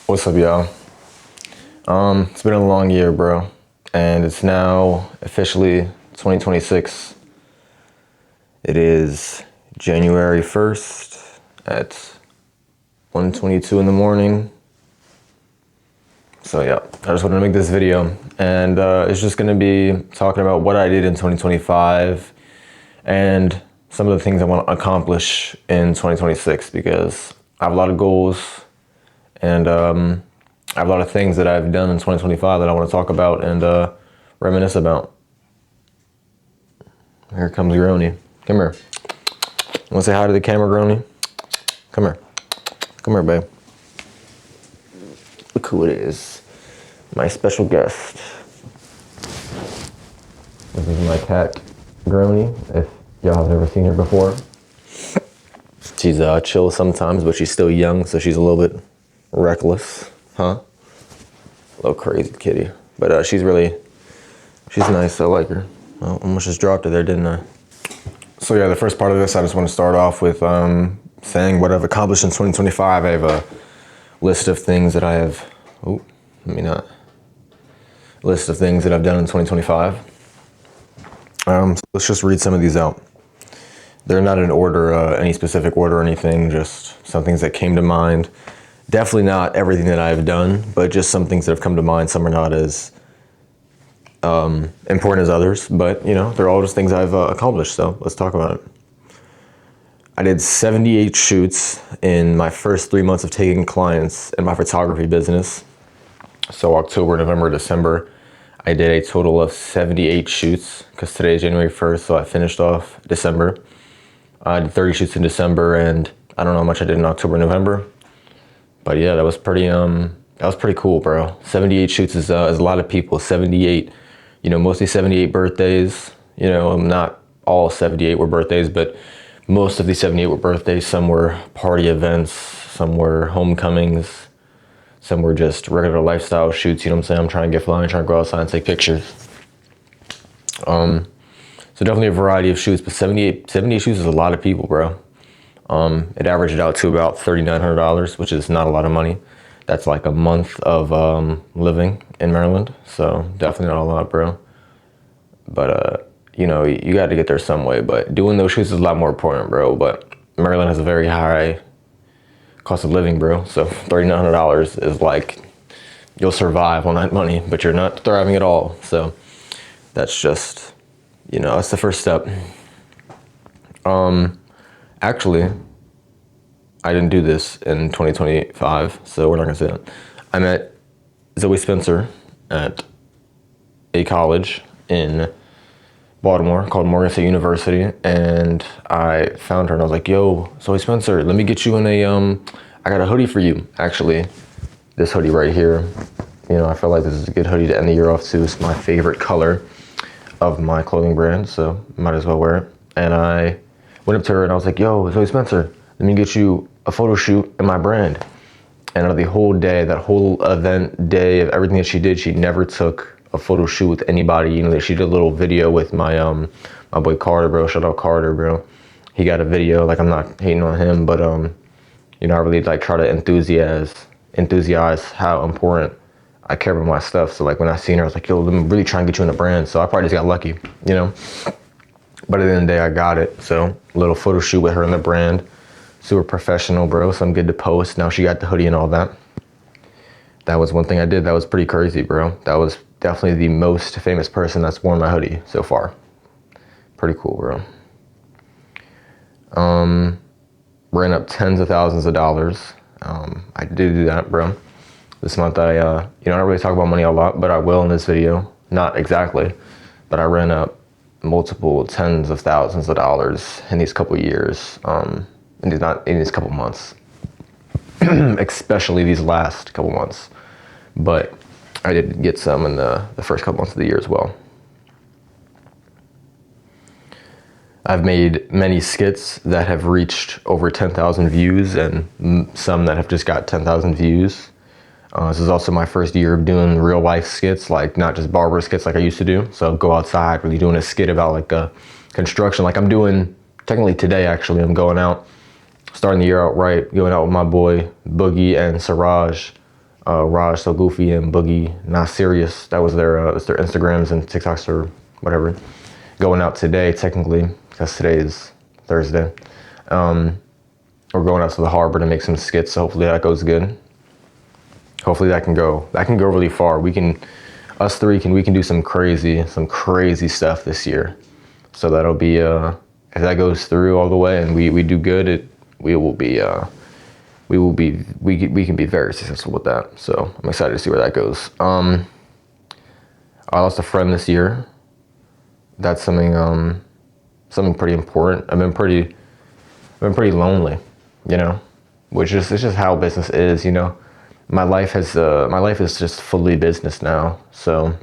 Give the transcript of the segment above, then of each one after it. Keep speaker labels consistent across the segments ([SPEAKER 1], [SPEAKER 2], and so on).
[SPEAKER 1] What's up, y'all? It's been a long year, bro, and it's now officially 2026. It is January 1st at 1:22 in the morning. So yeah, I just wanted to make this video, and it's just gonna be talking about what I did in 2025 and some of the things I want to accomplish in 2026, because I have a lot of goals and I have a lot of things that I've done in 2025 that I want to talk about and reminisce about. Here comes Grony. Come here. You want to say hi to the camera, Grony? Come here. Come here, babe. Look who it is. My special guest. This is my cat, Grony, if y'all have never seen her before. She's chill sometimes, but she's still young, so she's a little bit reckless, huh? A little crazy kitty. But she's nice. I like her. Well, almost just dropped it there, didn't I? So yeah, the first part of this, I just want to start off with saying what I've accomplished in 2025. I have a list of things that I have, list of things that I've done in 2025. So let's just read some of these out. They're not in order, any specific order or anything, just some things that came to mind. Definitely not everything that I've done, but just some things that have come to mind. Some are not as important as others, but you know, they're all just things I've accomplished, so let's talk about it. I did 78 shoots in my first 3 months of taking clients in my photography business. So October, November, December, I did a total of 78 shoots, because today is January 1st, so I finished off December. I did 30 shoots in December, and I don't know how much I did in October, November. But yeah, that was pretty cool, bro. 78 shoots is a lot of people. 78, you know, mostly 78 birthdays. You know, not all 78 were birthdays, but most of these 78 were birthdays. Some were party events, some were homecomings, some were just regular lifestyle shoots, you know what I'm saying? I'm trying to get flying, trying to go outside and take pictures. So definitely a variety of shoots, but 78 shoots is a lot of people, bro. It averaged out to about $3,900, which is not a lot of money. That's like a month of living in Maryland, so definitely not a lot, bro. But you know, you got to get there some way, but doing those shoots is a lot more important, bro. But Maryland has a very high cost of living, bro, so $3,900 is like, you'll survive on that money, but you're not thriving at all. So that's just, you know, that's the first step. Actually, I didn't do this in 2025, so we're not gonna say that. I met Zoe Spencer at a college in Baltimore called Morgan State University, and I found her and I was like, yo, Zoe Spencer, let me get you in a, I got a hoodie for you, actually. This hoodie right here. You know, I feel like this is a good hoodie to end the year off too. It's my favorite color of my clothing brand, so might as well wear it. And I went up to her and I was like, yo, Zoe Spencer, let me get you a photo shoot in my brand. And out of the whole day, that whole event day of everything that she did, she never took a photo shoot with anybody. You know, she did a little video with my my boy Carter, bro. Shout out Carter, bro. He got a video. Like, I'm not hating on him, but you know, I really like try to enthusiaze how important I care about my stuff. So like when I seen her, I was like, yo, let me really try and get you in the brand. So I probably just got lucky, you know. But at the end of the day, I got it. So a little photo shoot with her in the brand. Super professional, bro. So I'm good to post. Now she got the hoodie and all that. That was one thing I did. That was pretty crazy, bro. That was definitely the most famous person that's worn my hoodie so far. Pretty cool, bro. Ran up tens of thousands of dollars. I did do that, bro. This month I don't really talk about money a lot, but I will in this video. Not exactly, but I ran up multiple tens of thousands of dollars in these couple years. In these couple months, especially these last couple months. But I did get some in the first couple months of the year as well. I've made many skits that have reached over 10,000 views and some that have just got 10,000 views. This is also my first year of doing real life skits, like not just barber skits like I used to do. So go outside, really doing a skit about like a construction, like I'm doing technically today. Actually, I'm going out, starting the year out right, going out with my boy Boogie and Siraj Raj So Goofy and Boogie Not Serious. That was it's their Instagrams and TikToks or whatever. Going out today, technically, because today is Thursday. We're going out to the harbor to make some skits, so hopefully that goes good. Hopefully that can go really far. Us three we can do some crazy stuff this year. So that'll be, if that goes through all the way and we do good, we can be very successful with that. So I'm excited to see where that goes. I lost a friend this year. That's something pretty important. I've been pretty lonely, you know, which is, it's just how business is, you know. My life is just fully business now. So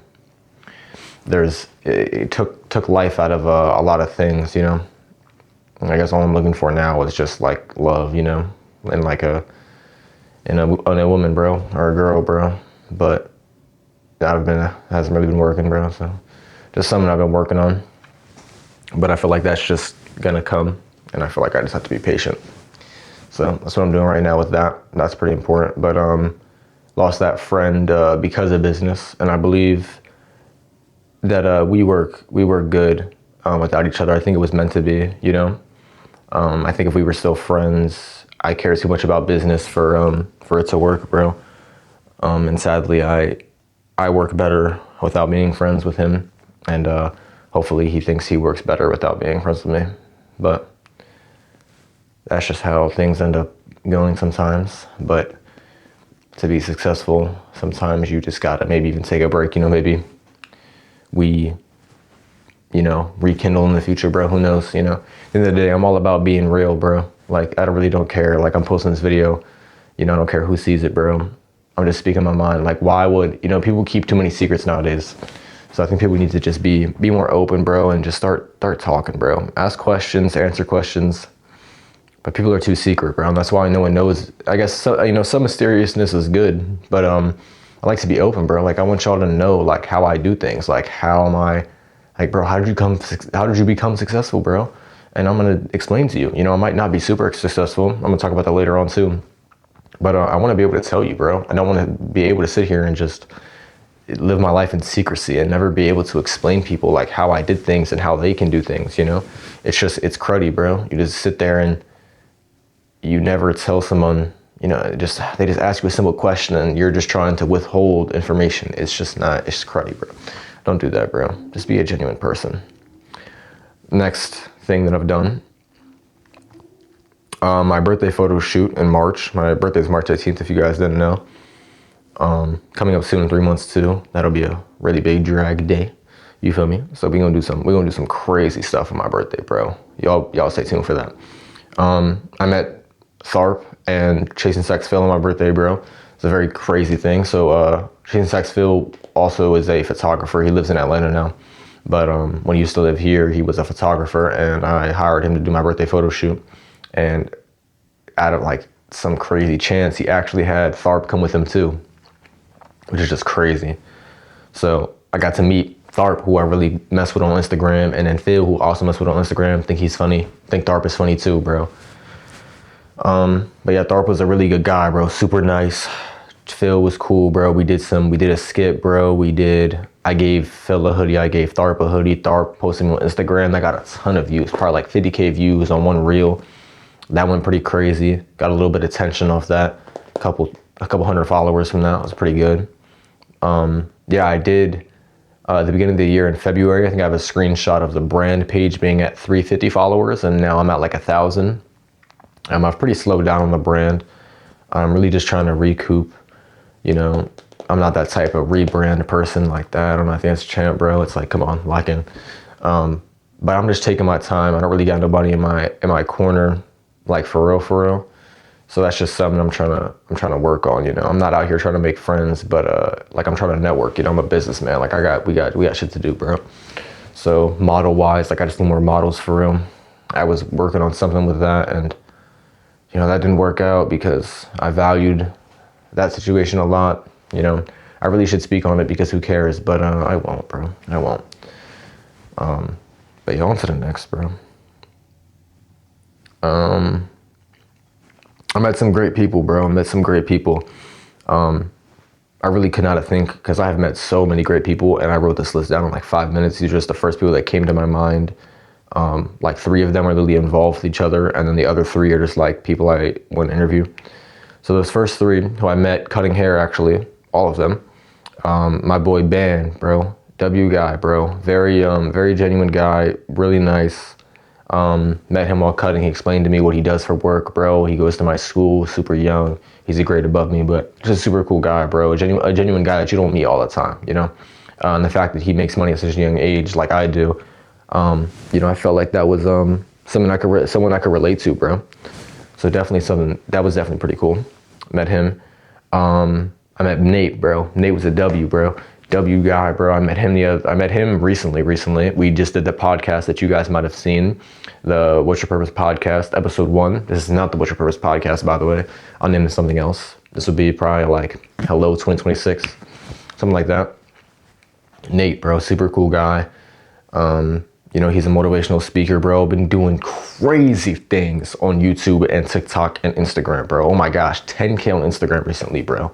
[SPEAKER 1] it took life out of a lot of things, you know. And I guess all I'm looking for now is just like love, you know, and like in a woman, bro, or a girl, bro. But hasn't really been working, bro. So just something I've been working on. But I feel like that's just gonna come, and I feel like I just have to be patient. So that's what I'm doing right now with that. That's pretty important. But lost that friend because of business, and I believe that we work good without each other. I think it was meant to be, you know. I think if we were still friends, I care too much about business for it to work, bro. And sadly, I work better without being friends with him, and hopefully he thinks he works better without being friends with me. But that's just how things end up going sometimes. But to be successful, sometimes you just gotta maybe even take a break, you know, maybe we, you know, rekindle in the future, bro, who knows, you know. At the end of the day, I'm all about being real, bro. Like, I really don't care, like, I'm posting this video, you know, I don't care who sees it, bro. I'm just speaking my mind. Like, why would, you know, people keep too many secrets nowadays. So I think people need to just be more open, bro, and just start talking, bro. Ask questions, answer questions. But people are too secret, bro. And that's why no one knows. I guess, so, you know, some mysteriousness is good, but I like to be open, bro. Like, I want y'all to know, like, how I do things. Like, how am I, like, bro, how did you become successful, bro? And I'm gonna explain to you. You know, I might not be super successful. I'm gonna talk about that later on too. But I want to be able to tell you, bro. I don't want to be able to sit here and just live my life in secrecy and never be able to explain people like how I did things and how they can do things, you know? It's cruddy, bro. You just sit there and you never tell someone, you know, they just ask you a simple question and you're just trying to withhold information. It's cruddy, bro. Don't do that, bro. Just be a genuine person. Next thing that I've done, my birthday photo shoot in March. My birthday is March 18th, if you guys didn't know. Coming up soon in 3 months too. That'll be a really big drag day. You feel me? So we're gonna do some crazy stuff for my birthday, bro. Y'all stay tuned for that. I met Tharp and Chasing Sex Phil on my birthday, bro. It's a very crazy thing. So Chasing Sex Phil also is a photographer. He lives in Atlanta now. But when he used to live here, he was a photographer, and I hired him to do my birthday photo shoot. And out of like some crazy chance, he actually had Tharp come with him too, which is just crazy. So I got to meet Tharp, who I really mess with on Instagram, and then Phil, who also mess with on Instagram. Think he's funny. Think Tharp is funny too, bro. But yeah, Tharp was a really good guy, bro. Super nice. Phil was cool, bro. We did a skit, bro. I gave Phil a hoodie. I gave Tharp a hoodie. Tharp posted me on Instagram. That got a ton of views, probably like 50K views on one reel. That went pretty crazy. Got a little bit of attention off that. A couple hundred followers from that. It was pretty good. Yeah, I did at the beginning of the year in February. I think I have a screenshot of the brand page being at 350 followers, and now I'm at like 1,000. I've pretty slowed down on the brand. I'm really just trying to recoup. You know, I'm not that type of rebrand person like that. I don't know if that's champ, bro. It's like, come on, lock in. But I'm just taking my time. I don't really got nobody in my corner, like for real. So that's just something I'm trying to work on. You know, I'm not out here trying to make friends, but like I'm trying to network. You know, I'm a businessman. Like we got shit to do, bro. So model wise, like I just need more models for real. I was working on something with that, and you know that didn't work out because I valued that situation a lot. You know, I really should speak on it because who cares? But I won't, bro. I won't. But yeah, on to the next, bro. I met some great people, bro. I met some great people. I really could not think, because I have met so many great people, and I wrote this list down in like 5 minutes. These are just the first people that came to my mind. Like 3 of them are really involved with each other, and then the other 3 are just like people I want to interview. So those first 3 who I met cutting hair, actually, all of them. My boy Ben, bro, W guy, bro, very genuine guy, really nice. Met him while cutting. He explained to me what he does for work, bro. He goes to my school, super young. He's a grade above me, but just a super cool guy, bro. A genuine guy that you don't meet all the time, you know? And the fact that he makes money at such a young age, like I do, you know, I felt like that was someone I could relate to, bro. So definitely something that was definitely pretty cool. Met him. I met Nate, bro. Nate was a W, bro. W guy, bro. I met him recently. We just did the podcast that you guys might have seen, the What's Your Purpose podcast, episode 1. This is not the What's Your Purpose podcast, by the way. I'll name it something else. This would be probably like Hello 2026, something like that. Nate, bro, super cool guy. You know, he's a motivational speaker, bro. Been doing crazy things on YouTube and TikTok and Instagram, bro. Oh my gosh, 10K on Instagram recently, bro.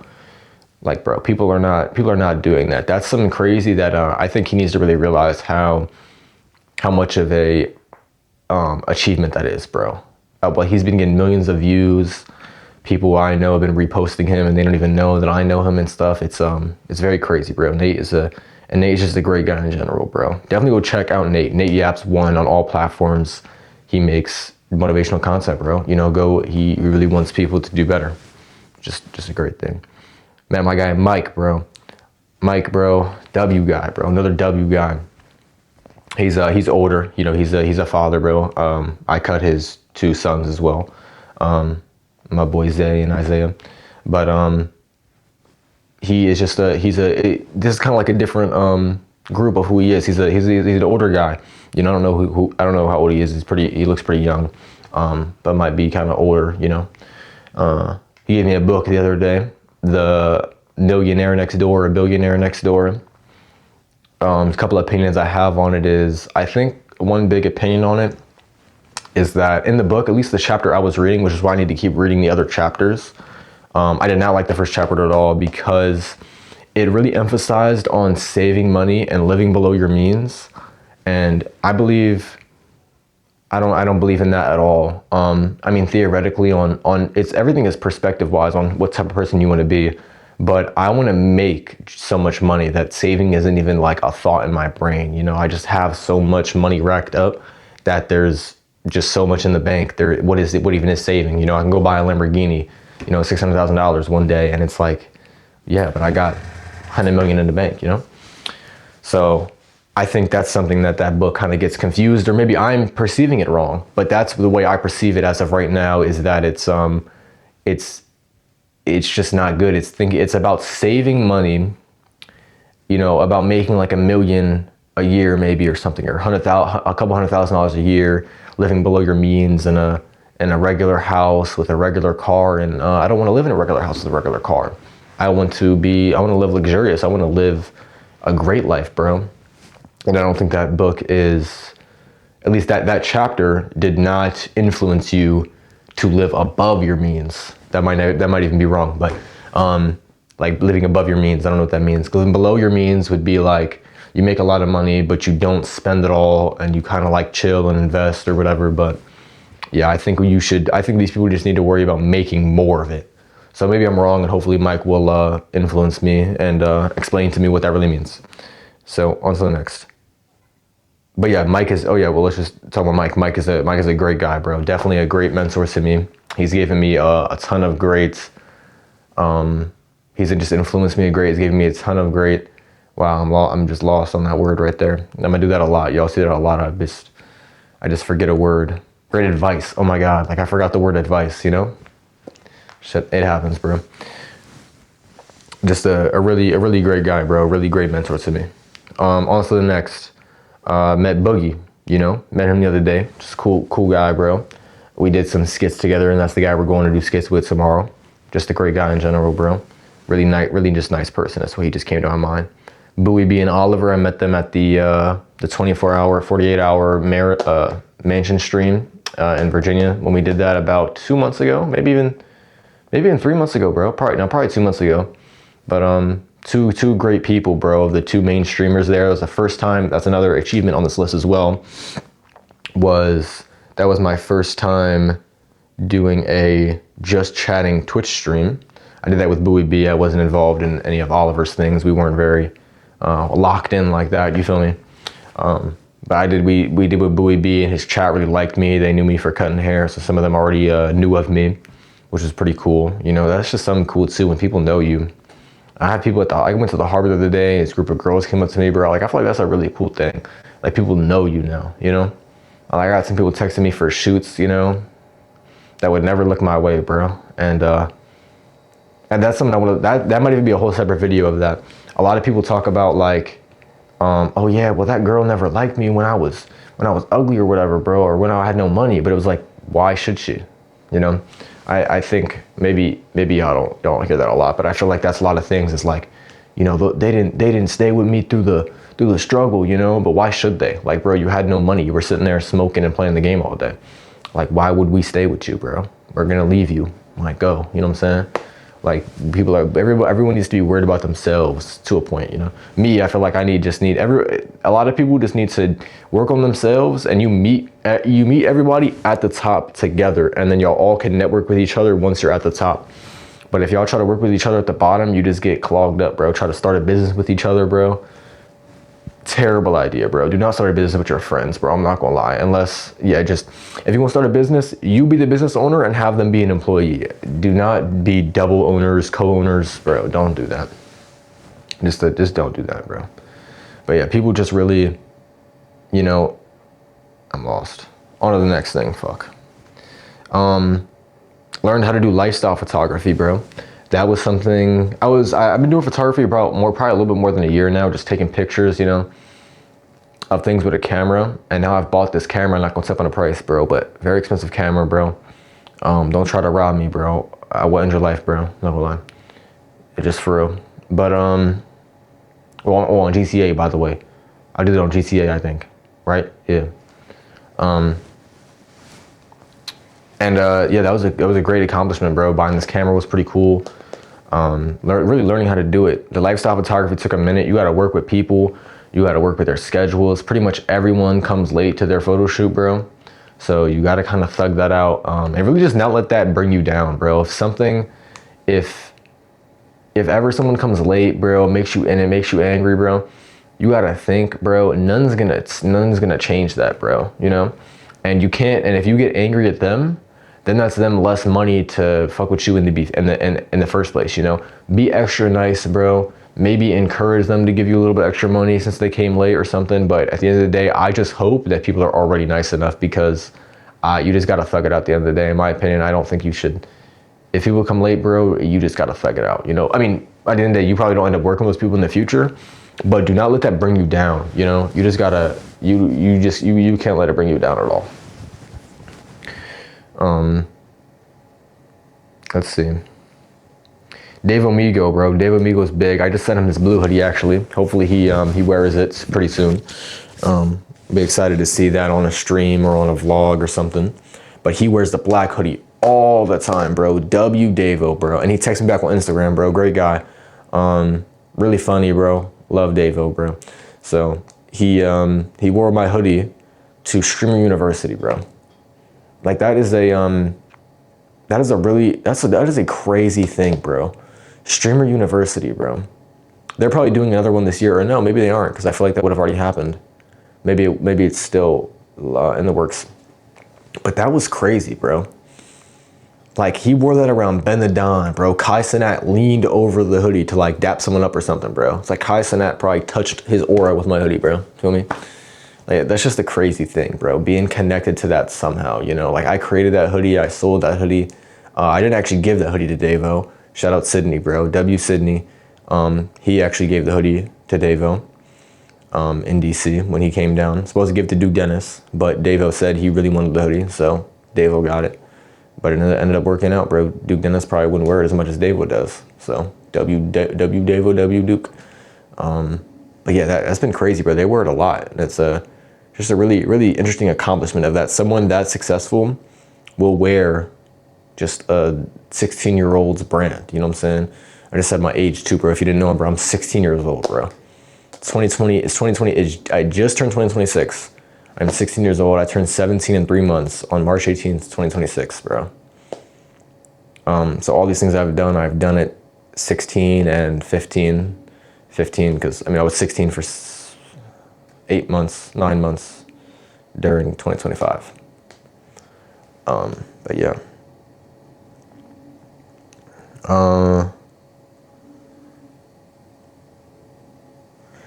[SPEAKER 1] Like, bro, people are not doing that. That's something crazy that I think he needs to really realize how much of a achievement that is, bro. Well, he's been getting millions of views. People I know have been reposting him, and they don't even know that I know him and stuff. It's very crazy, bro. Nate's just a great guy in general, bro. Definitely go check out Nate. Nate Yaps 1 on all platforms. He makes motivational content, bro. You know, he really wants people to do better. Just a great thing. Man, my guy Mike, bro. Mike, bro, W guy, bro. Another W guy. He's older. You know, he's a father, bro. I cut his 2 sons as well. My boy Zay and Isaiah. But he is just this is kind of like a different group of who he is. He's an older guy. You know, I don't know how old he is. He looks pretty young, but might be kind of older. You know, he gave me a book the other day, The Millionaire Next Door or Billionaire Next Door. A couple of opinions I have on it is, I think one big opinion on it is that in the book, at least the chapter I was reading, which is why I need to keep reading the other chapters. I did not like the first chapter at all because it really emphasized on saving money and living below your means. And I don't believe in that at all. I mean, theoretically everything is perspective wise on what type of person you want to be. But I want to make so much money that saving isn't even like a thought in my brain. You know, I just have so much money racked up that there's just so much in the bank. What even is saving? You know, I can go buy a Lamborghini, you know, $600,000 one day. And it's like, yeah, but I got 100 million in the bank, you know? So I think that's something that book kind of gets confused, or maybe I'm perceiving it wrong, but that's the way I perceive it as of right now, is that it's just not good. It's about saving money, you know, about making like $1 million a year maybe or something, or a couple $100,000 a year, living below your means in a regular house with a regular car. And I don't want to live in a regular house with a regular car. I want to live luxurious. I want to live a great life, bro. And I don't think that book is, at least that chapter did not influence you to live above your means. That might even be wrong, but like living above your means, I don't know what that means. Living below your means would be like you make a lot of money, but you don't spend it all, and you kind of like chill and invest or whatever. But yeah, I think these people just need to worry about making more of it. So maybe I'm wrong, and hopefully Mike will influence me and explain to me what that really means. So on to the next. But yeah, let's just talk about Mike. Mike is a great guy, bro. Definitely a great mentor to me. He's given me a ton of great, he's just influenced me he's given me a ton of great, wow, I'm just lost on that word right there. I'm gonna do that a lot. Y'all see that a lot. I just forget a word. Great advice. Oh my God, like I forgot the word advice, you know? Shit, it happens, bro. Just a really great guy, bro. Really great mentor to me. On to the next. Met Boogie, you know, met him the other day. Just cool guy, bro. We did some skits together, and that's the guy we're going to do skits with tomorrow. Just a great guy in general, bro. Really just nice person. That's why he just came to my mind. Bowie B and Oliver, I met them at the 48-hour mansion stream in Virginia when we did that about 2 months ago, maybe even 3 months ago, bro. Probably 2 months ago. Two great people, bro. The two main streamers there. It was the first time. That's another achievement on this list as well. That was my first time doing a just chatting Twitch stream. I did that with Bowie B. I wasn't involved in any of Oliver's things. We weren't very locked in like that. You feel me? But we did with Bowie B, and his chat really liked me. They knew me for cutting hair, so some of them already knew of me, which is pretty cool. You know, that's just something cool too when people know you. I had people I went to the harbor the other day. This group of girls came up to me, bro. Like, I feel like that's a really cool thing. Like, people know you now, you know? I got some people texting me for shoots, you know, that would never look my way, bro. And that's something that might even be a whole separate video of that. A lot of people talk about like, oh yeah, well that girl never liked me when I was ugly or whatever, bro, or when I had no money. But it was like, why should she? You know, I think maybe I don't hear that a lot, but I feel like that's a lot of things. It's like, you know, they didn't stay with me through the struggle, you know, but why should they? Like, bro, you had no money. You were sitting there smoking and playing the game all day. Like, why would we stay with you, bro? We're gonna leave you. Like, go. You know what I'm saying? Like, everyone needs to be worried about themselves to a point, you know? Me, I feel like a lot of people just need to work on themselves, and you meet everybody at the top together, and then y'all all can network with each other once you're at the top. But if y'all try to work with each other at the bottom, you just get clogged up, bro. Try to start a business with each other, bro. Terrible idea, bro. Do not start a business with your friends, bro. I'm not gonna lie. Unless, yeah, just if you want to start a business, you be the business owner and have them be an employee. Do not be double owners, co-owners, bro. Don't do that. Just don't do that, bro. But yeah, people just really, you know, I'm lost. On to the next thing. Fuck. Learned how to do lifestyle photography, bro. That was something I've been doing photography probably a little bit more than a year now, just taking pictures, you know, of things with a camera. And now I've bought this camera. I'm not gonna step on the price, bro, but very expensive camera, bro. Don't try to rob me, bro. I will end your life, bro. Not gonna lie. It's just for real. But on GTA, by the way. I did it on GTA, I think. Right? Yeah. Yeah, that was a great accomplishment, bro. Buying this camera was pretty cool. Really learning how to do it. The lifestyle photography took a minute. You got to work with people. You got to work with their schedules. Pretty much everyone comes late to their photo shoot, bro. So you got to kind of thug that out. And really just not let that bring you down, bro. If ever someone comes late, bro, it makes you angry, bro, you got to think, bro, none's gonna change that, bro, you know? And if you get angry at them, then that's them less money to fuck with you in the first place, you know? Be extra nice, bro. Maybe encourage them to give you a little bit extra money since they came late or something. But at the end of the day, I just hope that people are already nice enough, because you just gotta thug it out at the end of the day. In my opinion, I don't think you should. If people come late, bro, you just gotta thug it out, you know? I mean, at the end of the day, you probably don't end up working with those people in the future, but do not let that bring you down, you know? You just gotta, you can't let it bring you down at all. Let's see. Dave Amigo, bro. Dave Amigo's big. I just sent him this blue hoodie, actually. Hopefully he wears it pretty soon. Be excited to see that on a stream or on a vlog or something. But he wears the black hoodie all the time, bro. W Davo, bro. And he texts me back on Instagram, bro. Great guy. Really funny, bro. Love Davo, bro. So he wore my hoodie to Streamer University, bro. Like, that is a crazy thing, bro. Streamer University, bro. They're probably doing another one this year, or no, maybe they aren't, because I feel like that would have already happened. Maybe it's still in the works. But that was crazy, bro. Like, he wore that around Ben the Don, bro. Kai Cenat leaned over the hoodie to like dap someone up or something, bro. It's like Kai Cenat probably touched his aura with my hoodie, bro. Feel me? Like, that's just a crazy thing, bro. Being connected to that somehow, you know? Like, I created that hoodie. I sold that hoodie. I didn't actually give that hoodie to Davo. Shout out Sydney, bro. W Sydney. He actually gave the hoodie to Davo in DC when he came down. Supposed to give it to Duke Dennis, but Davo said he really wanted the hoodie, so Davo got it. But it ended up working out, bro. Duke Dennis probably wouldn't wear it as much as Davo does. So W Davo, W Duke. But yeah, that's been crazy, bro. They wear it a lot. It's just a really, really interesting accomplishment of that. Someone that successful will wear just a 16-year-old's brand. You know what I'm saying? I just said my age too, bro. If you didn't know, bro, I'm 16 years old, bro. It's 2020. It's 2020. I just turned 2026. I'm 16 years old. I turned 17 in 3 months on March 18th, 2026, bro. So all these things I've done at 16 and 15, because I mean, I was 16 for 8 months, 9 months during 2025. But yeah.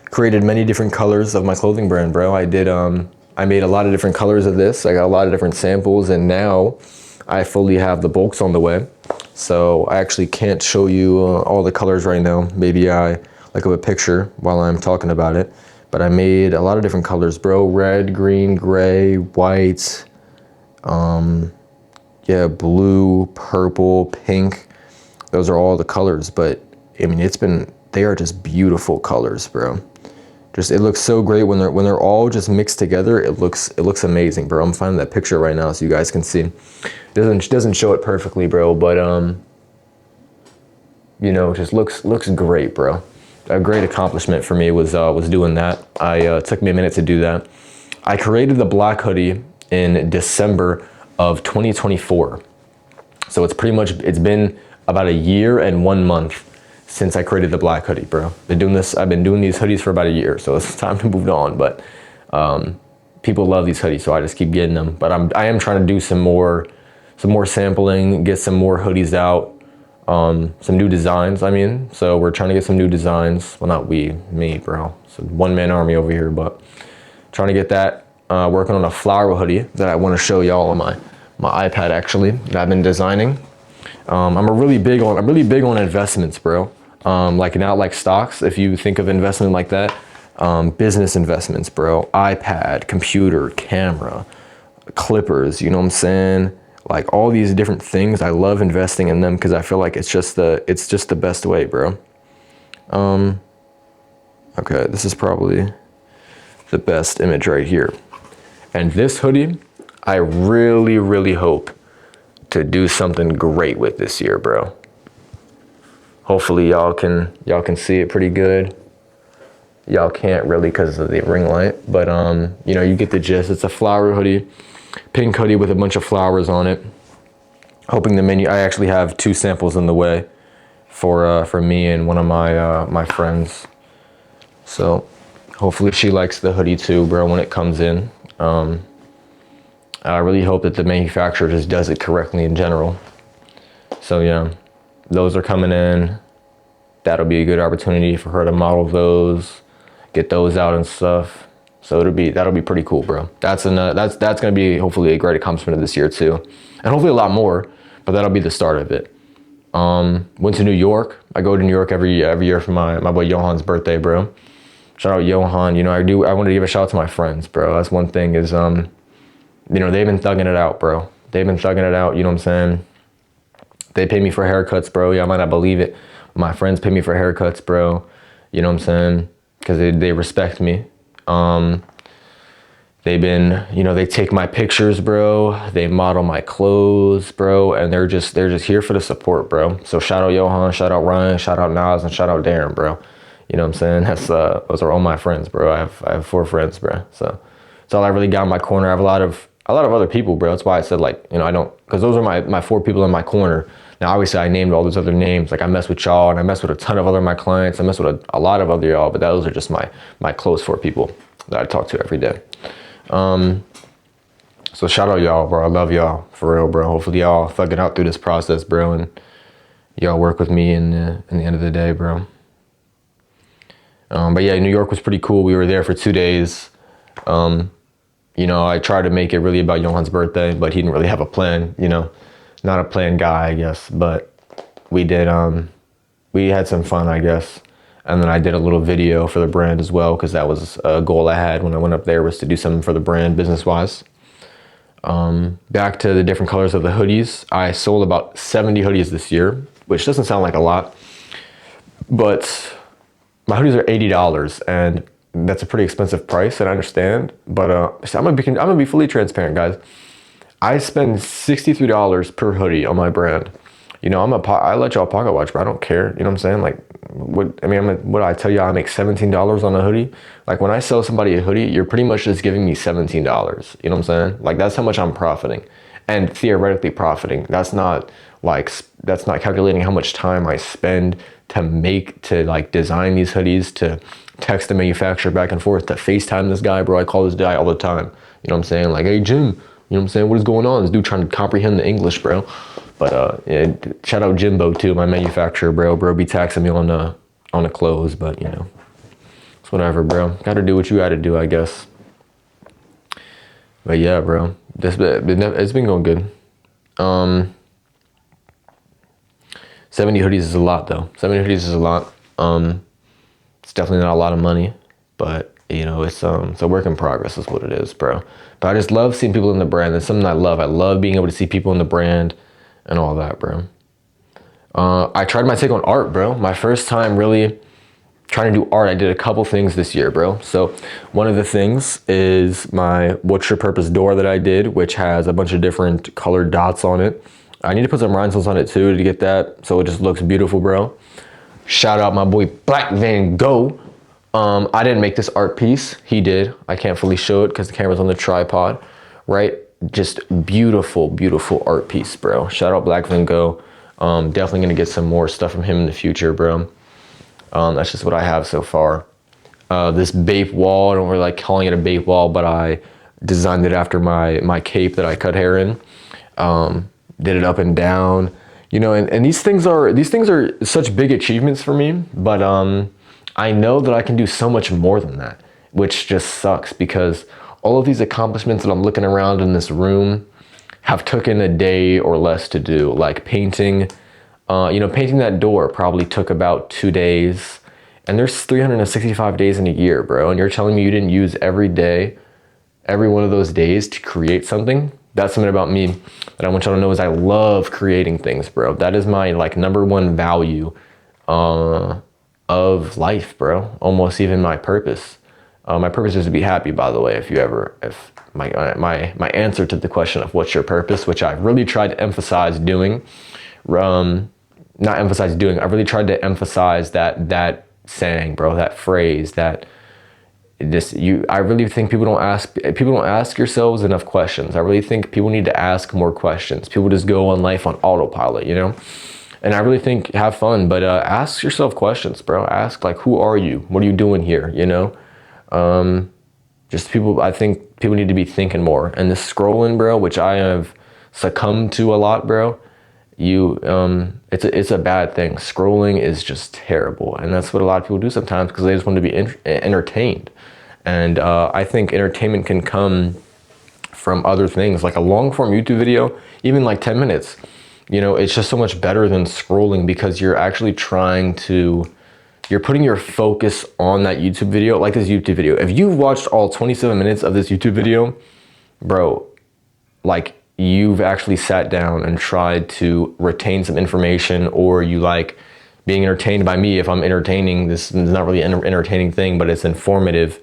[SPEAKER 1] Created many different colors of my clothing brand, bro. I made a lot of different colors of this. I got a lot of different samples, and now I fully have the bulks on the way. So I actually can't show you all the colors right now. Maybe I like a picture while I'm talking about it. But I made a lot of different colors, bro. Red, green, gray, white, yeah, blue, purple, pink. Those are all the colors. But I mean, they are just beautiful colors, bro. It looks so great when they're all just mixed together. It looks amazing, bro. I'm finding that picture right now so you guys can see. Doesn't show it perfectly, bro, but you know, just looks great, bro. A great accomplishment for me was doing that. It took me a minute to do that. I created the black hoodie in December of 2024. So it's been about a year and 1 month since I created the black hoodie, bro. I've been doing these hoodies for about a year, so it's time to move on. But people love these hoodies, so I just keep getting them. But I am trying to do some more sampling, get some more hoodies out, some new designs. I mean, so we're trying to get some new designs. Well, not me, bro. It's a one-man army over here, but trying to get that. Working on a flower hoodie that I want to show y'all on my iPad actually that I've been designing. I'm really big on investments, bro. Like not like stocks. If you think of investment like that, business investments, bro. iPad, computer, camera, clippers. You know what I'm saying? Like all these different things. I love investing in them because I feel like it's just the best way, bro. Okay, this is probably the best image right here. And this hoodie, I really, really hope to do something great with this year, bro. Hopefully y'all can see it pretty good. Y'all can't really because of the ring light, but you know, you get the gist. It's a flower hoodie, pink hoodie with a bunch of flowers on it. Hoping I actually have 2 samples in the way for me and one of my friends. So hopefully she likes the hoodie too, bro, when it comes in. I really hope that the manufacturer just does it correctly in general. So yeah, those are coming in. That'll be a good opportunity for her to model those, get those out and stuff. So that'll be pretty cool, bro. That's gonna be hopefully a great accomplishment of this year too, and hopefully a lot more. But that'll be the start of it. Went to New York. I go to New York every year for my boy Johan's birthday, bro. Shout out Johan. You know, I want to give a shout out to my friends, bro. That's one thing is you know, they've been thugging it out, bro. They've been thugging it out, you know what I'm saying? They pay me for haircuts, bro. Yeah, I might not believe it. My friends pay me for haircuts, bro. You know what I'm saying? Because they respect me. They've been, you know, they take my pictures, bro. They model my clothes, bro. And they're just here for the support, bro. So shout out Johan, shout out Ryan, shout out Nas, and shout out Darren, bro. You know what I'm saying? Those are all my friends, bro. I have 4 friends, bro. So it's all I really got in my corner. I have a lot of other people, bro. That's why I said, like, you know, because those are my 4 people in my corner. Now, obviously, I named all those other names. Like, I mess with y'all, and I mess with a ton of other my clients. I mess with a lot of other y'all, but those are just my close 4 people that I talk to every day. So shout out y'all, bro. I love y'all, for real, bro. Hopefully y'all thug it out through this process, bro, and y'all work with me in the end of the day, bro. But yeah, New York was pretty cool. We were there for 2 days. You know, I tried to make it really about Johan's birthday, but he didn't really have a plan, you know. Not a planned guy, I guess, but we had some fun, I guess. And then I did a little video for the brand as well, because that was a goal I had when I went up there, was to do something for the brand business-wise. Back to the different colors of the hoodies. I sold about 70 hoodies this year, which doesn't sound like a lot, but my hoodies are $80, and that's a pretty expensive price, and I understand, but I'm gonna be fully transparent, guys. I spend $63 per hoodie on my brand. You know, I let y'all pocket watch, but I don't care. You know what I'm saying? Like, what I tell you, I make $17 on a hoodie. Like when I sell somebody a hoodie, you're pretty much just giving me $17. You know what I'm saying? Like that's how much I'm profiting, and theoretically profiting. That's not calculating how much time I spend to like design these hoodies, to text the manufacturer back and forth, to FaceTime this guy, bro. I call this guy all the time. You know what I'm saying? Like, hey Jim, you know what I'm saying? What is going on? This dude trying to comprehend the English, bro. But yeah, shout out Jimbo too, my manufacturer, bro. Bro be taxing me on the clothes, but you know, it's whatever, bro. Got to do what you got to do, I guess. But yeah, bro, it's been going good. 70 hoodies is a lot though. 70 hoodies is a lot. It's definitely not a lot of money, but you know, it's a work in progress is what it is, bro. But I just love seeing people in the brand. That's something I love. I love being able to see people in the brand and all that, bro. I tried my take on art, bro. My first time really trying to do art. I did a couple things this year, bro. So one of the things is my What's Your Purpose door that I did, which has a bunch of different colored dots on it. I need to put some rhinestones on it too to get that so it just looks beautiful, bro. Shout out my boy Black Van Gogh. I didn't make this art piece. He did. I can't fully show it because the camera's on the tripod, right? Just beautiful, beautiful art piece, bro. Shout out Black Van Gogh. Definitely gonna get some more stuff from him in the future, bro. That's just what I have so far. This bape wall, I don't really like calling it a bape wall, but I designed it after my cape that I cut hair in. Did it up and down, you know, and these things are such big achievements for me, but I know that I can do so much more than that, which just sucks because all of these accomplishments that I'm looking around in this room have taken a day or less to do. Like painting, you know, painting that door probably took about 2 days, and there's 365 days in a year, bro. And you're telling me you didn't use every day, every one of those days to create something? That's something about me that I want y'all to know is I love creating things, bro. That is my like #1 value of life, bro. Almost even my purpose. My purpose is to be happy, by the way, if my answer to the question of what's your purpose, which I've really tried to emphasize doing, I really tried to emphasize that saying, bro, that phrase, I really think people don't ask yourselves enough questions. I really think people need to ask more questions. People just go on life on autopilot, you know? And I really think have fun, but ask yourself questions, bro. Ask like, who are you? What are you doing here? You know? I think people need to be thinking more. And this scrolling, bro, which I have succumbed to a lot, bro, it's a bad thing. Scrolling is just terrible. And that's what a lot of people do sometimes because they just want to be entertained. And I think entertainment can come from other things, like a long form YouTube video, even like 10 minutes. You know, it's just so much better than scrolling because you're actually you're putting your focus on that YouTube video, like this YouTube video. If you've watched all 27 minutes of this YouTube video, bro, like you've actually sat down and tried to retain some information, or you like being entertained by me. If I'm entertaining, this is not really an entertaining thing, but it's informative.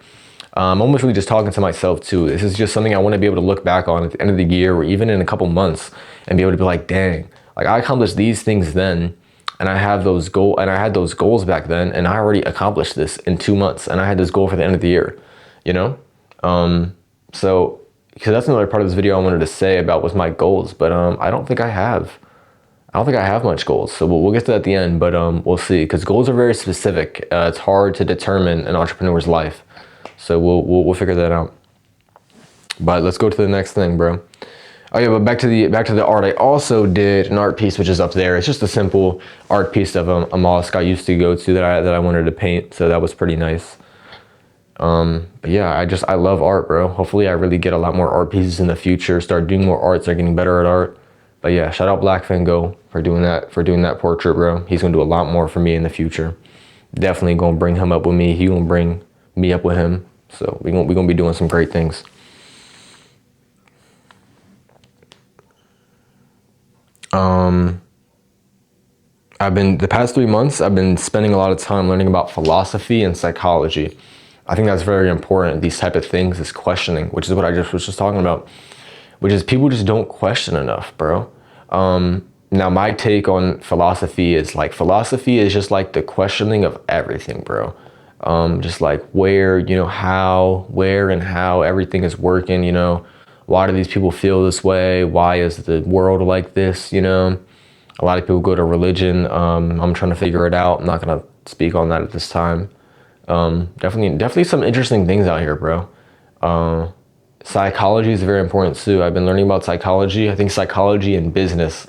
[SPEAKER 1] I'm almost really just talking to myself too. This is just something I want to be able to look back on at the end of the year or even in a couple months and be able to be like, dang, like I accomplished these things then, and I had those goals back then, and I already accomplished this in 2 months, and I had this goal for the end of the year, you know? So, because that's another part of this video I wanted to say about was my goals, but I don't think I have much goals. So we'll get to that at the end, but we'll see, because goals are very specific. It's hard to determine an entrepreneur's life. So we'll figure that out. But let's go to the next thing, bro. Oh yeah, but back to the art. I also did an art piece which is up there. It's just a simple art piece of a mosque I used to go to that I wanted to paint. So that was pretty nice. But yeah, I love art, bro. Hopefully I really get a lot more art pieces in the future, start doing more art, start getting better at art. But yeah, shout out Black Van Gogh for doing that portrait, bro. He's gonna do a lot more for me in the future. Definitely gonna bring him up with me. He gonna bring me up with him. So we're gonna be doing some great things. The past 3 months, I've been spending a lot of time learning about philosophy and psychology. I think that's very important. These type of things is questioning, which is what I was just talking about, which is people just don't question enough, bro. Now my take on philosophy is like, philosophy is just like the questioning of everything, bro. Just like where, you know, how, where and how everything is working, you know. Why do these people feel this way? Why is the world like this, you know? A lot of people go to religion. I'm trying to figure it out. I'm not gonna speak on that at this time. Definitely some interesting things out here, bro. Psychology is very important too. I've been learning about psychology. I think psychology in business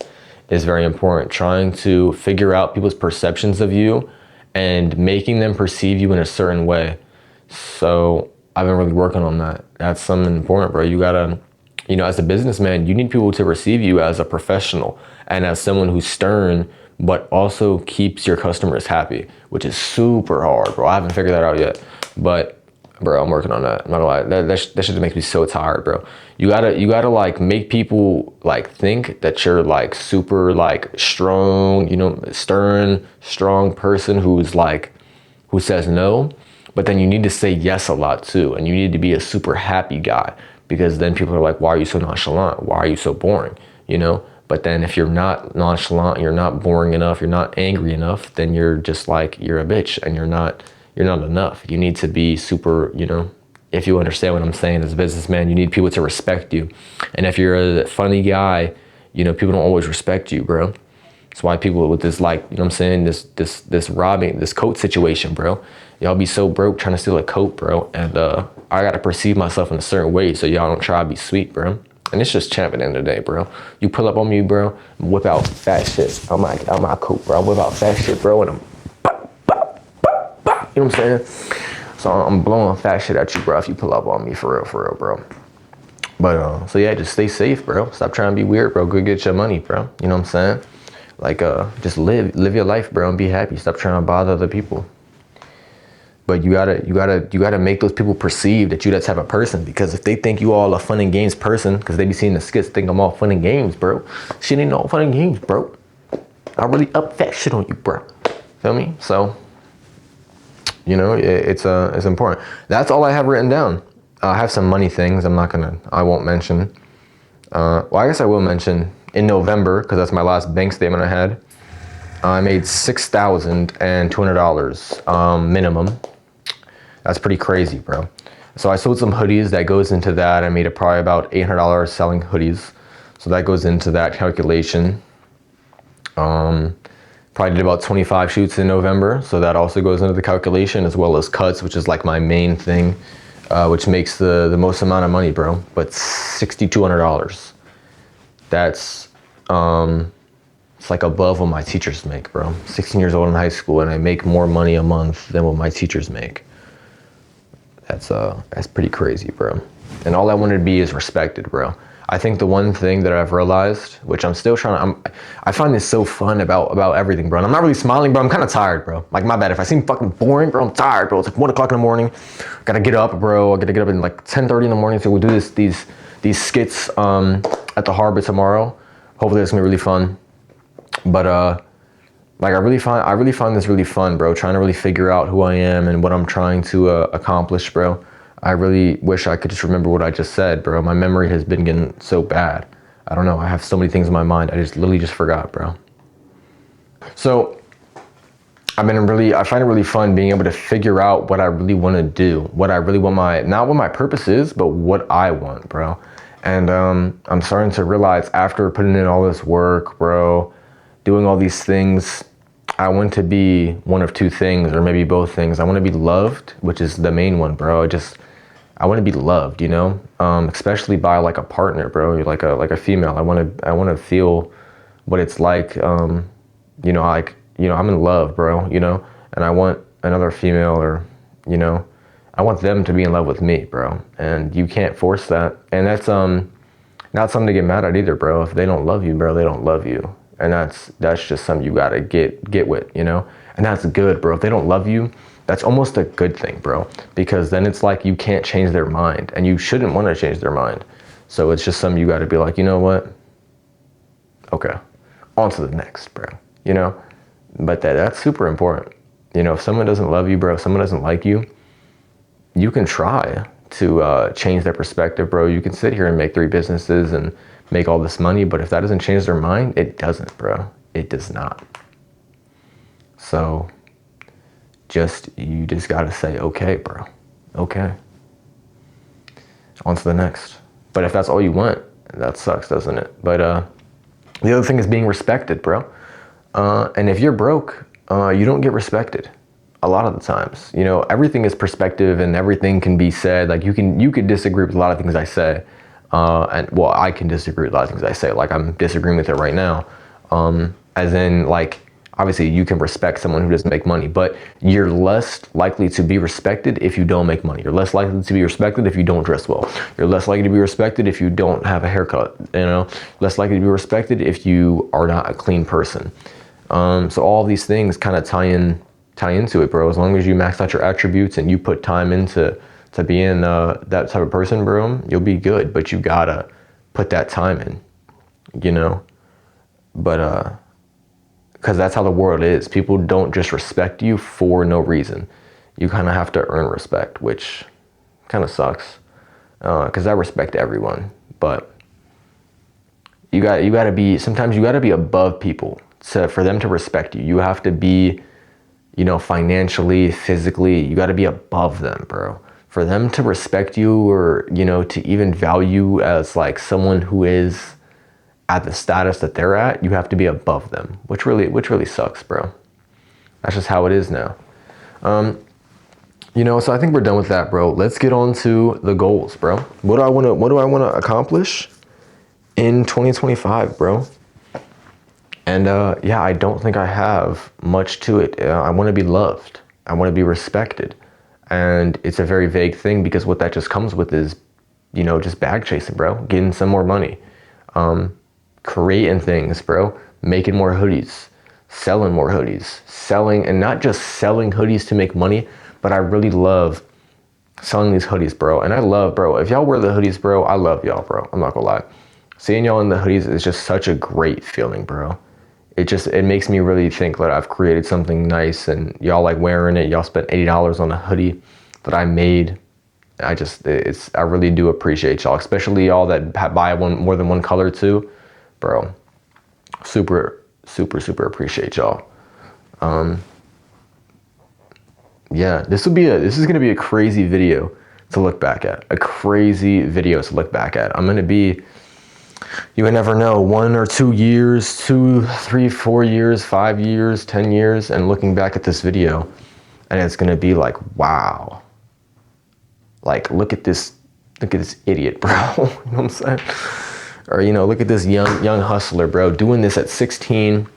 [SPEAKER 1] is very important. Trying to figure out people's perceptions of you and making them perceive you in a certain way. So I've been really working on that. That's something important, bro. You gotta, you know, as a businessman, you need people to perceive you as a professional and as someone who's stern, but also keeps your customers happy, which is super hard, bro. I haven't figured that out yet, but bro, I'm working on that. I'm not gonna lie. That shit makes me so tired, bro. You gotta like make people like think that you're like super like strong, you know, stern, strong person who's like, who says no, but then you need to say yes a lot too. And you need to be a super happy guy, because then people are like, why are you so nonchalant? Why are you so boring? You know? But then if you're not nonchalant, you're not boring enough, you're not angry enough, then you're just like, you're a bitch and you're not enough. You need to be super, you know, if you understand what I'm saying, as a businessman, you need people to respect you. And if you're a funny guy, you know, people don't always respect you, bro. That's why people with this, like, you know what I'm saying, this robbing, this coat situation, bro. Y'all be so broke trying to steal a coat, bro. And I gotta perceive myself in a certain way so y'all don't try to be sweet, bro. And it's just champ at the end of the day, bro. You pull up on me, bro, whip out fat shit on my coat, bro. I whip out fat shit, bro, and I'm you know what I'm saying? So I'm blowing fat shit at you, bro, if you pull up on me, for real, bro. But, so yeah, just stay safe, bro. Stop trying to be weird, bro. Go get your money, bro. You know what I'm saying? Like, just live your life, bro, and be happy. Stop trying to bother other people. But you gotta make those people perceive that you that type of person, because if they think you all a fun and games person, because they be seeing the skits, think I'm all fun and games, bro. Shit ain't all fun and games, bro. I really up that shit on you, bro. Feel me? So, you know, it's important. That's all I have written down. I have some money things I won't mention. Well, I guess I will mention in November, because that's my last bank statement I had. I made $6,200 minimum. That's pretty crazy, bro. So I sold some hoodies. That goes into that. I made probably about $800 selling hoodies. So that goes into that calculation. Probably did about 25 shoots in November, so that also goes into the calculation, as well as cuts, which is like my main thing, which makes the most amount of money, bro. But $6,200. That's it's like above what my teachers make, bro. 16 years old in high school, and I make more money a month than what my teachers make. That's pretty crazy, bro. And all I wanted to be is respected, bro. I think the one thing that I've realized, which I'm still I find this so fun about everything, bro. And I'm not really smiling, bro. I'm kind of tired, bro. Like, my bad. If I seem fucking boring, bro, I'm tired, bro. It's like 1 o'clock in the morning. Gotta get up, bro. I gotta get up in like 10:30 in the morning. So we'll do these skits at the harbor tomorrow. Hopefully it's gonna be really fun. But like I really find this really fun, bro. Trying to really figure out who I am and what I'm trying to accomplish, bro. I really wish I could just remember what I just said, bro. My memory has been getting so bad. I don't know. I have so many things in my mind. I literally just forgot, bro. So I find it really fun being able to figure out what I really want to do, what I really want not what my purpose is, but what I want, bro. And I'm starting to realize, after putting in all this work, bro, doing all these things, I want to be one of two things, or maybe both things. I want to be loved, which is the main one, bro. I want to be loved, you know, especially by like a partner, bro, like a female. I want to feel what it's like, I'm in love, bro, you know, and I want another female, or, you know, I want them to be in love with me, bro. And you can't force that. And that's not something to get mad at either, bro. If they don't love you, bro, they don't love you. And that's just something you gotta get with, you know? And that's good, bro. If they don't love you, that's almost a good thing, bro. Because then it's like you can't change their mind, and you shouldn't want to change their mind. So it's just something you gotta be like, you know what? Okay, on to the next, bro, you know? But that's super important. You know, if someone doesn't love you, bro, if someone doesn't like you, you can try to change their perspective, bro. You can sit here and make 3 businesses and make all this money, but if that doesn't change their mind, it doesn't, bro. It does not. So you just gotta say, okay, bro, okay. On to the next. But if that's all you want, that sucks, doesn't it? But the other thing is being respected, bro. And if you're broke, you don't get respected a lot of the times. You know, everything is perspective and everything can be said. Like you could disagree with a lot of things I say. And well, I can disagree with a lot of things I say. Like I'm disagreeing with it right now. As in, like, obviously you can respect someone who doesn't make money, but you're less likely to be respected if you don't make money. You're less likely to be respected if you don't dress well. You're less likely to be respected if you don't have a haircut, you know, less likely to be respected if you are not a clean person. So all these things kind of tie into it, bro. As long as you max out your attributes and you put time into being that type of person, bro, you'll be good, but you gotta put that time in, you know, but, because that's how the world is. People don't just respect you for no reason. You kind of have to earn respect, which kind of sucks. Because I respect everyone, but you got to be. Sometimes you got to be above people for them to respect you. You have to be, you know, financially, physically. You got to be above them, bro. For them to respect you, or you know, to even value as like someone who is at the status that they're at, you have to be above them, which really sucks, bro. That's just how it is now. You know, so I think we're done with that, bro. Let's get on to the goals, bro. What do I want to accomplish in 2025, bro? And yeah, I don't think I have much to it. I want to be loved. I want to be respected. And it's a very vague thing because what that just comes with is, you know, just bag chasing, bro. Getting some more money. Creating things, bro, making more hoodies, selling more hoodies, and not just selling hoodies to make money, but I really love selling these hoodies, bro. And I love, bro, if y'all wear the hoodies, bro, I love y'all, bro. I'm not gonna lie. Seeing y'all in the hoodies is just such a great feeling, bro. It makes me really think that I've created something nice and y'all like wearing it. Y'all spent $80 on a hoodie that I made. I really do appreciate y'all, especially y'all that buy more than one color too. Bro, super appreciate y'all. Yeah, this is gonna be a crazy video to look back at. I'm gonna be, you would never know, 1 or 2 years, 2, 3, 4 years, 5 years, 10 years, and looking back at this video, and it's gonna be like, wow. Like, look at this idiot, bro. You know what I'm saying? Or, you know, look at this young hustler, bro, doing this at 16.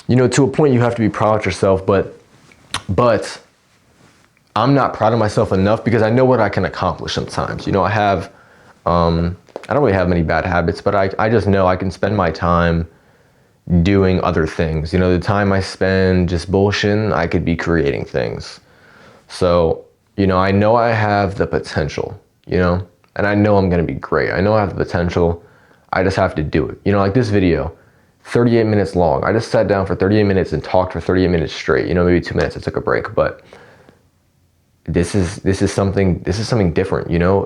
[SPEAKER 1] You know, to a point you have to be proud of yourself, but I'm not proud of myself enough because I know what I can accomplish sometimes. You know, I don't really have many bad habits, but I just know I can spend my time doing other things. You know, the time I spend just bullshitting, I could be creating things. So, you know I have the potential, you know, and I know I'm going to be great. I know I have the potential. I just have to do it. You know, like this video, 38 minutes long. I just sat down for 38 minutes and talked for 38 minutes straight. You know, maybe 2 minutes. I took a break, but this is something different. You know,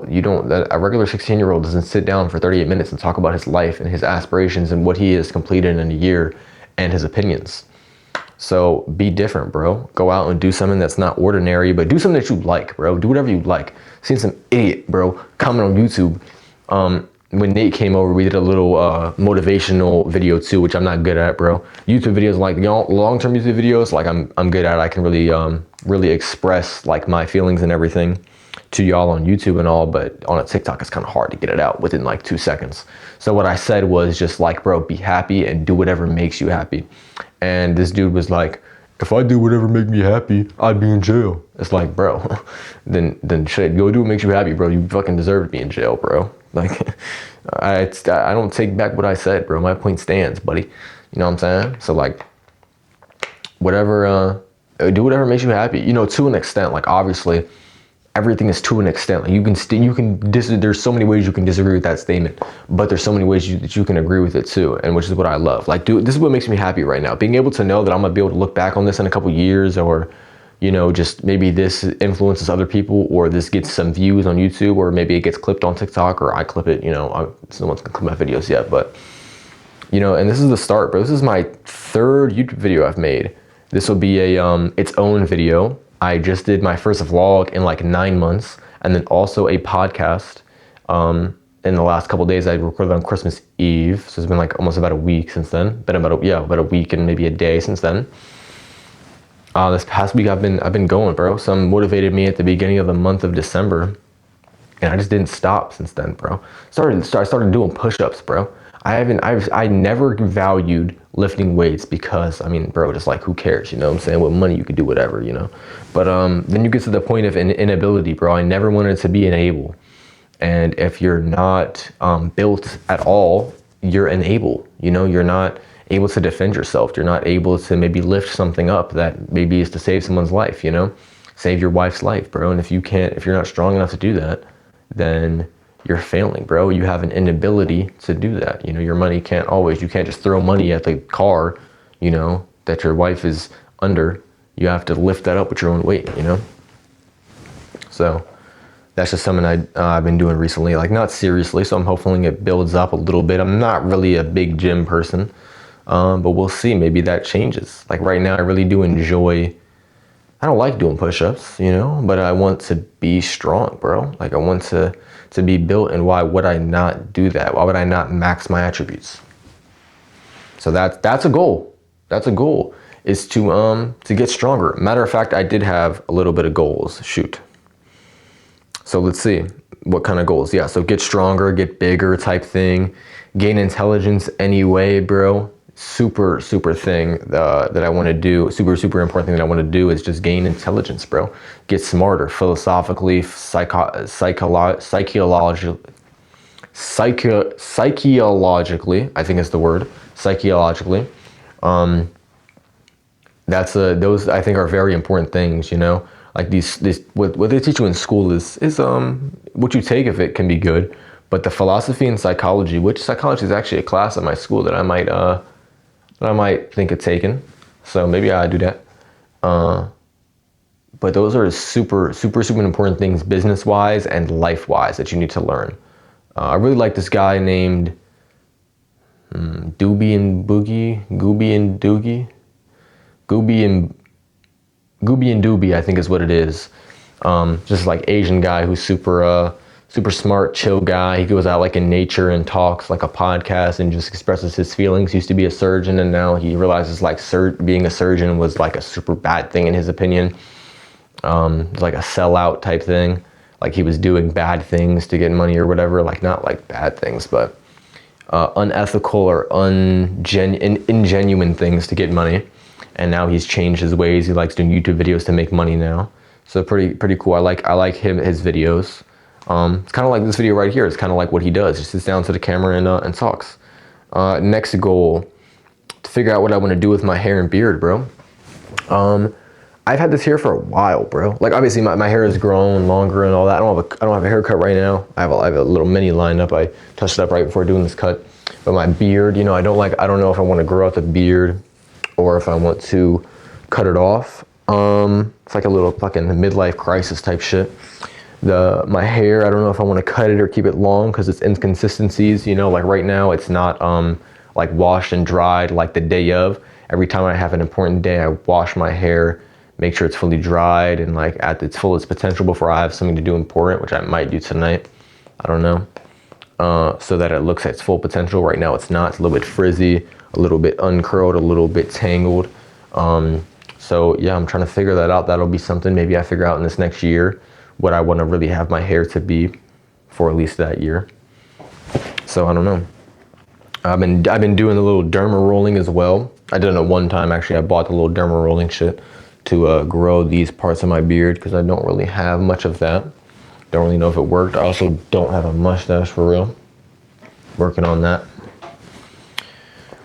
[SPEAKER 1] a regular 16-year-old doesn't sit down for 38 minutes and talk about his life and his aspirations and what he has completed in a year and his opinions. So be different, bro. Go out and do something that's not ordinary, but do something that you like, bro. Do whatever you like. Seen some idiot, bro, comment on YouTube. When Nate came over, we did a little motivational video too, which I'm not good at, bro. YouTube videos, like long-term YouTube videos, like I'm good at. I can really express like my feelings and everything to y'all on YouTube and all, but on a TikTok, it's kind of hard to get it out within like 2 seconds. So what I said was just like, bro, be happy and do whatever makes you happy. And this dude was like, if I do whatever makes me happy, I'd be in jail. It's like, bro, then shit, go do what makes you happy, bro. You fucking deserve to be in jail, bro. Like, I don't take back what I said, bro. My point stands, buddy. You know what I'm saying? So like, whatever, do whatever makes you happy. You know, to an extent. Like, obviously, everything is to an extent. Like, there's so many ways you can disagree with that statement, but there's so many ways that you can agree with it too, and which is what I love. Like, this is what makes me happy right now. Being able to know that I'm gonna be able to look back on this in a couple years, or, just maybe this influences other people, or this gets some views on YouTube, or maybe it gets clipped on TikTok, or I clip it, no one's gonna clip my videos yet, but and this is the start, bro. This is my third YouTube video I've made. This will be its own video. I just did my first vlog in like 9 months, and then also a podcast. In the last couple of days, I recorded on Christmas Eve, so it's been like almost about a week since then. Been about a week and maybe a day since then. This past week I've been going, bro. Some motivated me at the beginning of the month of December, and I just didn't stop since then, bro. I started doing push-ups, bro. I never valued lifting weights because, bro, just like, who cares, what I'm saying? With money, you could do whatever, But then you get to the point of inability, bro. I never wanted to be unable. And if you're not built at all, you're unable, you're not able to defend yourself. You're not able to maybe lift something up that maybe is to save someone's life, save your wife's life, bro. And if you're not strong enough to do that, then you're failing, bro. You have an inability to do that. Your money you can't just throw money at the car, that your wife is under. You have to lift that up with your own weight, So that's just something I've been doing recently, like not seriously. So I'm hoping it builds up a little bit. I'm not really a big gym person, but we'll see. Maybe that changes. Like right now, I really do enjoy, I don't like doing push-ups, but I want to be strong, bro. Like I want to be built, and why would I not do that? Why would I not max my attributes? So that's a goal. That's a goal, is to get stronger. Matter of fact, I did have a little bit of goals. Shoot. So let's see what kind of goals. Yeah, so get stronger, get bigger type thing, gain intelligence anyway, bro. Super thing that I want to do, super important thing that I want to do is just gain intelligence, bro. Get smarter philosophically, psychologically, I think is the word, psychologically. Those I think are very important things, like these what they teach you in school is what you take of it can be good, but the philosophy and psychology, which psychology is actually a class at my school that I might think of taking, so maybe I do that. But those are super important things, business wise and life wise, that you need to learn. I really like this guy named Gooby and Doobie, I think is what it is. Just like Asian guy who's super smart, chill guy. He goes out like in nature and talks like a podcast and just expresses his feelings. He used to be a surgeon, and now he realizes like being a surgeon was like a super bad thing in his opinion. Like a sellout type thing. Like he was doing bad things to get money or whatever. Like not like bad things, but unethical or ingenuine things to get money. And now he's changed his ways. He likes doing YouTube videos to make money now. So pretty cool. I like his videos. It's kind of like this video right here. It's kind of like what he does. He sits down to the camera and talks. Next goal, to figure out what I want to do with my hair and beard, bro. I've had this hair for a while, bro. Like obviously my hair has grown longer and all that. I don't have a haircut right now. I have a little mini lined up. I touched it up right before doing this cut. But my beard, I don't know if I want to grow out the beard or if I want to cut it off. It's like a little fucking midlife crisis type shit. My hair, I don't know if I want to cut it or keep it long because it's inconsistencies, like right now it's not like washed and dried like the day of. Every time I have an important day, I wash my hair, make sure it's fully dried and like at its fullest potential before I have something to do important, which I might do tonight. I don't know. So that it looks at its full potential. Right now it's not. It's a little bit frizzy, a little bit uncurled, a little bit tangled. So yeah, I'm trying to figure that out. That'll be something maybe I figure out in this next year what I want to really have my hair to be for at least that year. So I don't know. I've been doing a little derma rolling as well. I did it at one time actually. I bought the little derma rolling shit to grow these parts of my beard because I don't really have much of that. Don't really know if it worked. I also don't have a mustache for real. Working on that.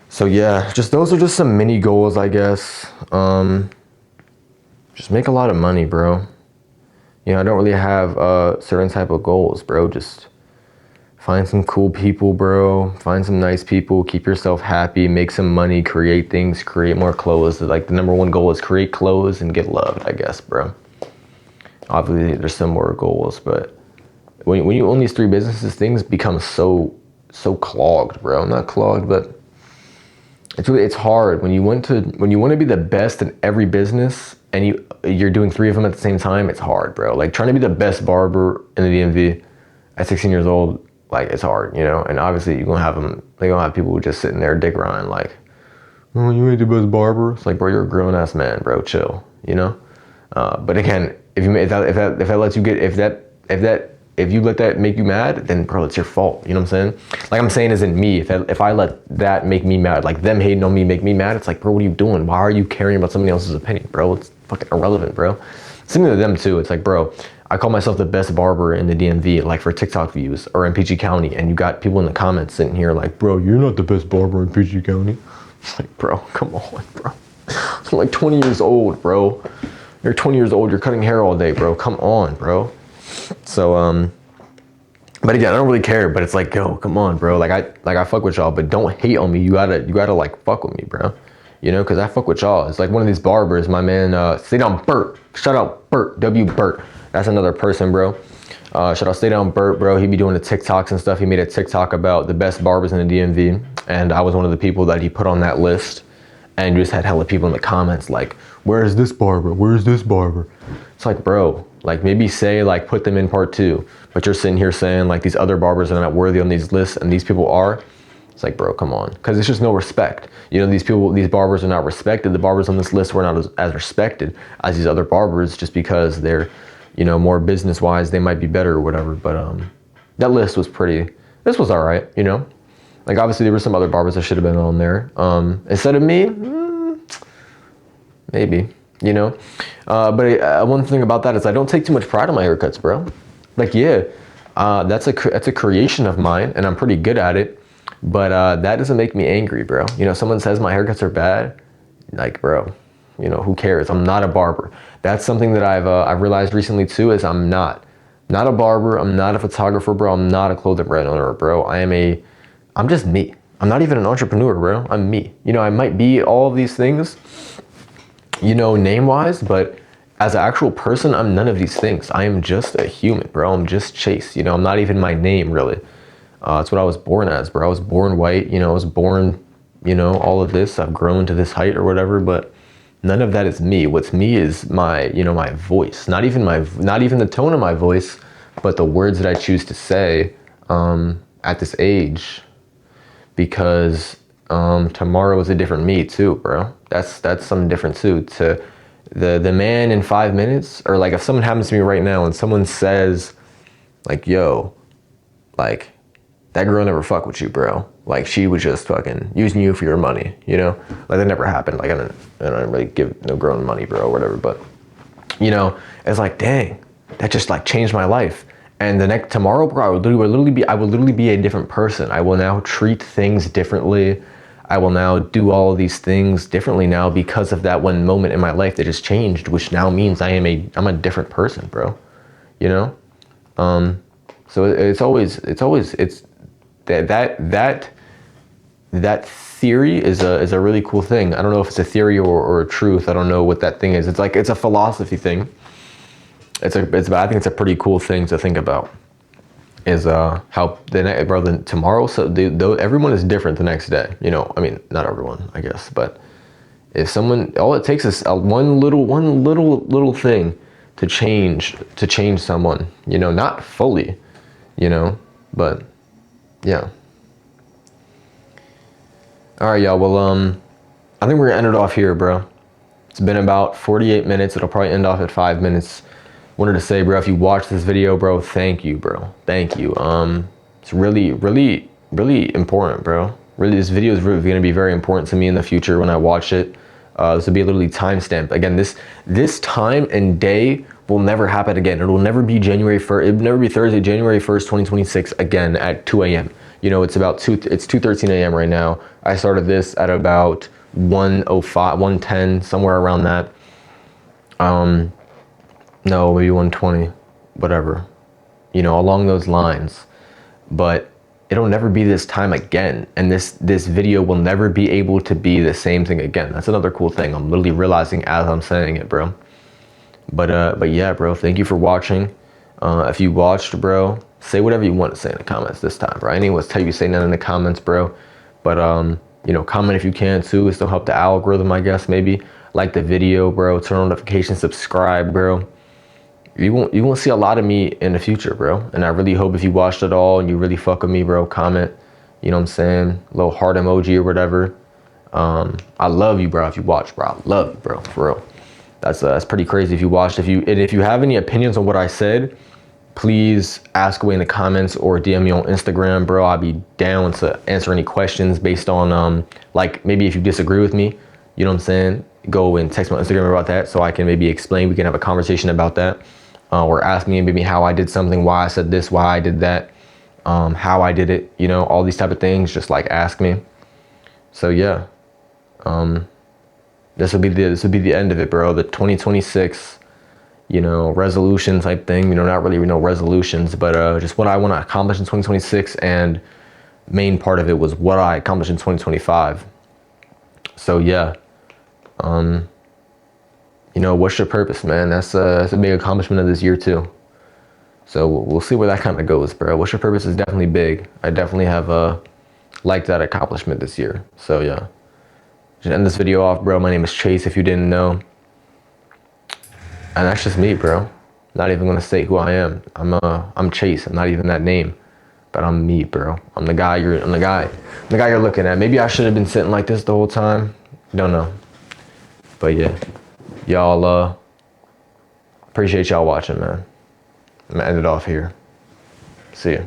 [SPEAKER 1] So yeah, those are just some mini goals, I guess. Just make a lot of money, bro. I don't really have certain type of goals, bro. Just Find some cool people, bro. Find some nice people. Keep yourself happy. Make some money. Create things. Create more clothes. Like the number one goal is create clothes and get loved, I guess, bro. Obviously, there's some more goals, but when you own these three businesses, things become so clogged, bro. Not clogged, but it's hard when you want to be the best in every business and you're doing three of them at the same time. It's hard, bro. Like trying to be the best barber in the DMV at 16 years old, like it's hard, you know. And obviously they're gonna have people who just sitting there dick riding like, oh, you ain't the best barber. It's like, bro, you're a grown ass man, bro. Chill, you know. But again, if you let that make you mad, then bro, it's your fault. You know what I'm saying? Like I'm saying, isn't me. If I let that make me mad, like them hating on me make me mad, it's like, bro, what are you doing? Why are you caring about somebody else's opinion, bro? It's fucking irrelevant, bro. Similar to them too. It's like, bro, I call myself the best barber in the DMV, like for TikTok views or in PG County, and you got people in the comments sitting here like, bro, you're not the best barber in PG County. It's like, bro, come on, bro. I'm like 20 years old, bro. You're 20 years old. You're cutting hair all day, bro. Come on, bro. So, but again, I don't really care, but it's like, yo, come on, bro. Like I fuck with y'all, but don't hate on me. You gotta like fuck with me, bro. You know, cause I fuck with y'all. It's like one of these barbers, my man, Stay Down Bert. Shout out Bert, W Bert. That's another person, bro. Shout out Stay Down Bert, bro. He be doing the TikToks and stuff. He made a TikTok about the best barbers in the DMV. And I was one of the people that he put on that list. And you just had hella people in the comments like, where's this barber? Where's this barber? It's like, bro, like maybe say like put them in part 2, but you're sitting here saying like these other barbers are not worthy on these lists and these people are. It's like, bro, come on. Cause it's just no respect. You know, these barbers are not respected. The barbers on this list were not as respected as these other barbers just because they're, you know, more business wise, they might be better or whatever. But that list was this was all right, you know? Like obviously there were some other barbers that should have been on there. Instead of me, maybe, you know. But one thing about that is I don't take too much pride in my haircuts, bro. Like yeah, that's a creation of mine, and I'm pretty good at it. But that doesn't make me angry, bro. You know, someone says my haircuts are bad, like bro, you know, who cares? I'm not a barber. That's something that I've realized recently too. Is I'm not a barber. I'm not a photographer, bro. I'm not a clothing brand owner, bro. I'm just me. I'm not even an entrepreneur, bro. I'm me. You know, I might be all of these things, you know, name-wise, but as an actual person, I'm none of these things. I am just a human, bro. I'm just Chase. You know, I'm not even my name, really. It's what I was born as, bro. I was born white. You know, I was born, you know, all of this. I've grown to this height or whatever, but none of that is me. What's me is my, you know, my voice. Not even the tone of my voice, but the words that I choose to say at this age. Because tomorrow is a different me too, bro. That's something different too. To the man in 5 minutes, or like if someone happens to me right now and someone says like, yo, like that girl never fuck with you, bro. Like she was just fucking using you for your money, you know? Like that never happened. Like I don't really give no girl money, bro, or whatever. But you know, it's like, dang, that just like changed my life. And tomorrow, bro, I will literally be a different person. I will now treat things differently. I will now do all of these things differently now because of that one moment in my life that just changed, which now means I'm a different person, bro. You know? So it's that theory is a really cool thing. I don't know if it's a theory or a truth. I don't know what that thing is. It's like, it's a philosophy thing. I think it's a pretty cool thing to think about. Is how tomorrow. So everyone is different the next day. You know, I mean, not everyone, I guess, but if someone, all it takes is one little thing to change someone. You know, not fully, you know, but yeah. All right, y'all. Well, I think we're gonna end it off here, bro. It's been about 48 minutes. It'll probably end off at 5 minutes. Wanted to say, bro, if you watch this video, bro, thank you, bro. Thank you. It's really important, bro. Really, this video is really gonna be very important to me in the future when I watch it. This will be a literally timestamp. Again, this time and day will never happen again. It will never be January 1st. It will never be Thursday, January 1st, 2026 again at 2 a.m. You know, it's 2:13 a.m. right now. I started this at about 1:05, 1:10, somewhere around that. No, maybe 1:20, whatever, you know, along those lines. But it'll never be this time again. And this video will never be able to be the same thing again. That's another cool thing I'm literally realizing as I'm saying it, bro. But yeah, bro, thank you for watching. If you watched, bro, say whatever you want to say in the comments this time, bro. I didn't want to tell you to say nothing in the comments, bro. But you know, comment if you can too. It'll help the algorithm, I guess. Maybe like the video, bro. Turn on notifications, subscribe, bro. You won't see a lot of me in the future, bro. And I really hope if you watched it all and you really fuck with me, bro, comment. You know what I'm saying? Little heart emoji or whatever. I love you, bro. If you watch, bro, I love you, bro, for real. That's pretty crazy if you watched. If you have any opinions on what I said, please ask away in the comments or DM me on Instagram, bro. I'll be down to answer any questions based on like maybe if you disagree with me, you know what I'm saying? Go and text me on Instagram about that so I can maybe explain. We can have a conversation about that. Or ask me maybe how I did something, why I said this, why I did that, how I did it, you know, all these type of things. Just like ask me. So yeah. This would be the end of it, bro. The 2026, you know, resolution type thing. You know, not really resolutions, but just what I want to accomplish in 2026, and main part of it was what I accomplished in 2025. So yeah, you know, what's your purpose, man? That's a big accomplishment of this year too. So we'll see where that kind of goes, bro. What's your purpose is definitely big. I definitely have liked that accomplishment this year. So yeah. Just end this video off, bro. My name is Chase, if you didn't know. And that's just me, bro. Not even gonna say who I am. I'm Chase. I'm not even that name, but I'm me, bro. I'm the guy you're looking at. Maybe I should have been sitting like this the whole time. Don't know. But yeah, y'all appreciate y'all watching, man. I'm gonna end it off here. See ya.